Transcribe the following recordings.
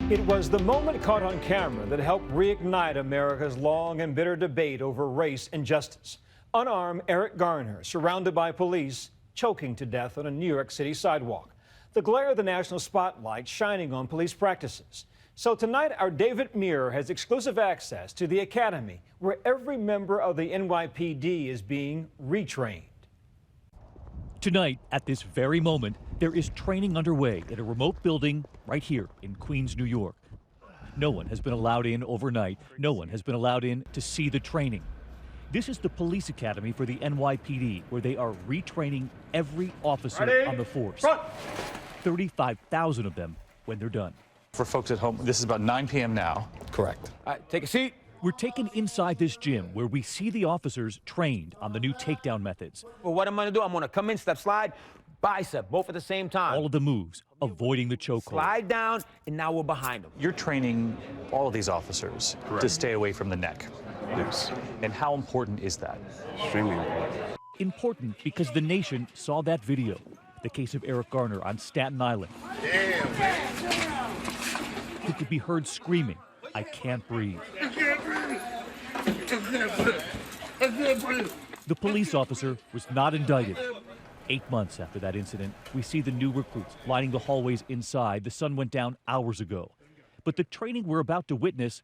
It was the moment caught on camera that helped reignite America's long and bitter debate over race and justice. Unarmed Eric Garner, surrounded by police, choking to death on a New York City sidewalk. The glare of the national spotlight shining on police practices. So tonight, our David Muir has exclusive access to the academy where every member of the NYPD is being retrained. Tonight, at this very moment, there is training underway in a remote building right here in Queens, New York. No one has been allowed in overnight. No one has been allowed in to see the training. This is the police academy for the NYPD, where they are retraining every officer on the force. 35,000 of them when they're done. For folks at home, this is about 9 p.m. now. Correct. All right, take a seat. We're taken inside this gym where we see the officers trained on the new takedown methods. Well, what I'm going to do, I'm going to come in, step, slide, bicep, both at the same time. All of the moves, avoiding the chokehold. Slide down, and now we're behind them. You're training all of these officers to stay away from the neck. Yes. And how important is that? Extremely important. Important because the nation saw that video, the case of Eric Garner on Staten Island. Who could be heard screaming, "I can't breathe." The police officer was not indicted. 8 months after that incident, we see the new recruits lining the hallways inside. The sun went down hours ago. But the training we're about to witness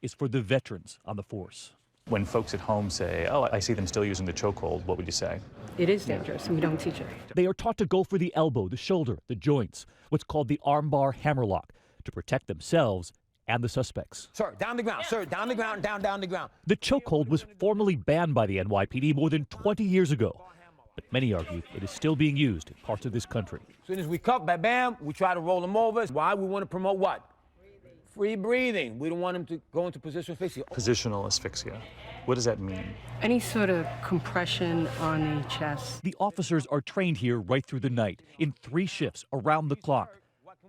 is for the veterans on the force. When folks at home say, "Oh, I see them still using the chokehold," what would you say? It is dangerous. We don't teach it. They are taught to go for the elbow, the shoulder, the joints, what's called the armbar hammerlock, to protect themselves and the suspects. Sir, down the ground. Sir, down the ground, down the ground. The chokehold was formally banned by the NYPD more than 20 years ago. But many argue it is still being used in parts of this country. As soon as we cuff, bam, we try to roll them over. Why? We want to promote what? Free breathing. We don't want them to go into positional asphyxia. Positional asphyxia. What does that mean? Any sort of compression on the chest. The officers are trained here right through the night, in 3 shifts, around the clock.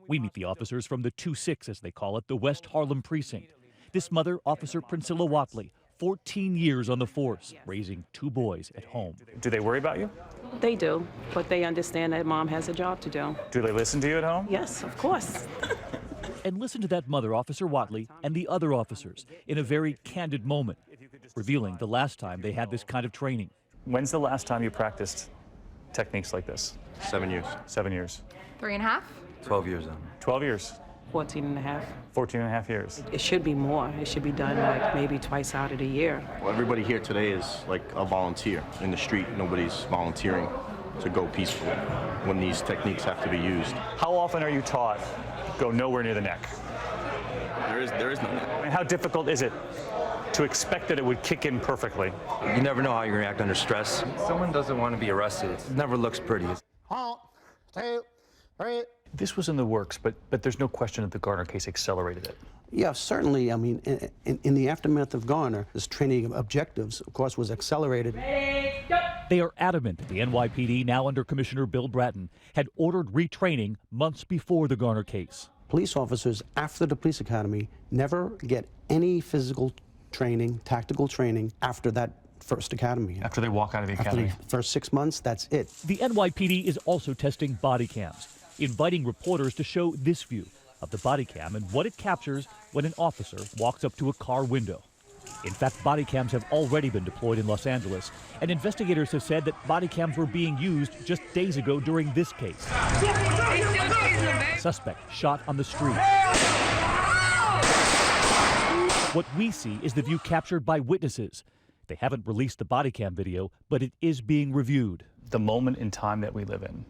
We meet the officers from the 2-6, as they call it, the West Harlem precinct. This mother, Officer Princella Whatley, 14 years on the force, raising 2 boys at home. Do they worry about you? They do, but they understand that mom has a job to do. Do they listen to you at home? Yes, of course. And listen to that mother, Officer Whatley, and the other officers in a very candid moment, revealing the last time they had this kind of training. When's the last time you practiced techniques like this? 7 years. 7 years. 3.5? 12 years on. 12 years. 14 and a half. 14 and a half years. It should be more. It should be done like maybe twice out of the year. Well, everybody here today is like a volunteer in the street. Nobody's volunteering to go peacefully when these techniques have to be used. How often are you taught go nowhere near the neck? There is no neck. And how difficult is it to expect that it would kick in perfectly? You never know how you react under stress. Someone doesn't want to be arrested. It never looks pretty. This was in the works, but there's no question that the Garner case accelerated it. Yeah, certainly. I mean, in the aftermath of Garner, this training objectives, of course, was accelerated. They are adamant that the NYPD, now under Commissioner Bill Bratton, had ordered retraining months before the Garner case. Police officers after the police academy never get any physical training, tactical training after that first academy. After they walk out of the academy. After the first 6 months, that's it. The NYPD is also testing body cams, inviting reporters to show this view of the body cam and what it captures when an officer walks up to a car window. In fact, body cams have already been deployed in Los Angeles, and investigators have said that body cams were being used just days ago during this case. Suspect shot on the street. What we see is the view captured by witnesses. They haven't released the body cam video, but it is being reviewed. The moment in time that we live in,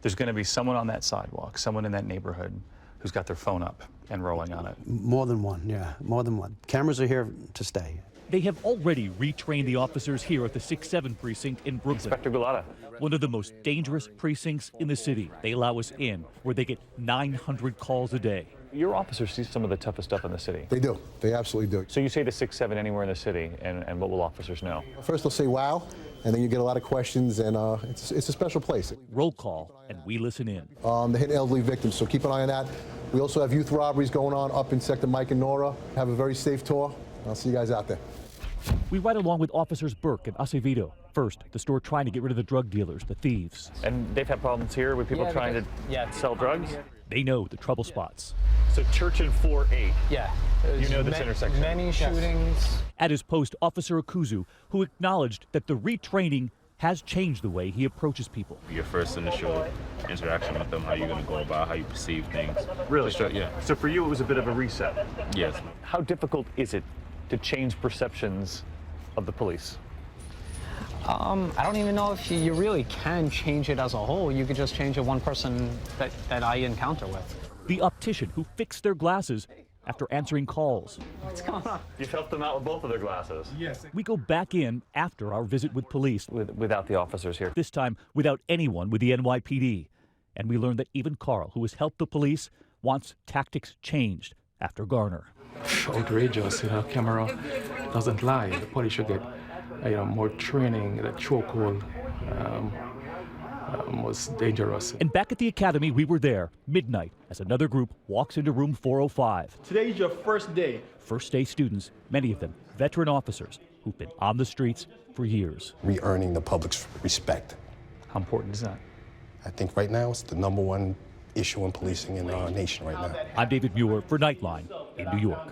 there's going to be someone on that sidewalk, someone in that neighborhood who's got their phone up and rolling on it. More than one, yeah, more than one. Cameras are here to stay. They have already retrained the officers here at the 6-7 precinct in Brooklyn. Inspector Gulotta. One of the most dangerous precincts in the city. They allow us in, where they get 900 calls a day. Your officers see some of the toughest stuff in the city. They do. They absolutely do. So you say the 6-7 anywhere in the city, and what will officers know? First they'll say, wow, and then you get a lot of questions, and it's a special place. Roll call, and we listen in. They hit elderly victims, so keep an eye on that. We also have youth robberies going on up in Sector Mike and Nora. Have a very safe tour. I'll see you guys out there. We ride along with Officers Burke and Acevedo. First, the store trying to get rid of the drug dealers, the thieves. And they've had problems here with people trying to sell drugs? They know the trouble spots. So Church and 4-8. Yeah. You know this intersection. Many shootings. At his post, Officer Akuzu, who acknowledged that the retraining has changed the way he approaches people. Your first initial interaction with them, how you're going to go about, how you perceive things. Really? Yeah. So for you, it was a bit of a reset. Yes. How difficult is it to change perceptions of the police? I don't even know if you really can change it as a whole. You could just change it one person that I encounter with. The optician who fixed their glasses after answering calls. What's going on? You've helped them out with both of their glasses. Yes. We go back in after our visit with police, Without the officers here. this time without anyone with the NYPD. And we learned that even Carl, who has helped the police, wants tactics changed after Garner. Outrageous, camera doesn't lie. The police should get more training. The chokehold was dangerous. And back at the academy, we were there, midnight, as another group walks into room 405. Today's your first day. First day students, many of them veteran officers who've been on the streets for years. Re-earning the public's respect. How important is that? I think right now it's the #1 issue in policing in our nation right now. I'm David Muir for Nightline in New York.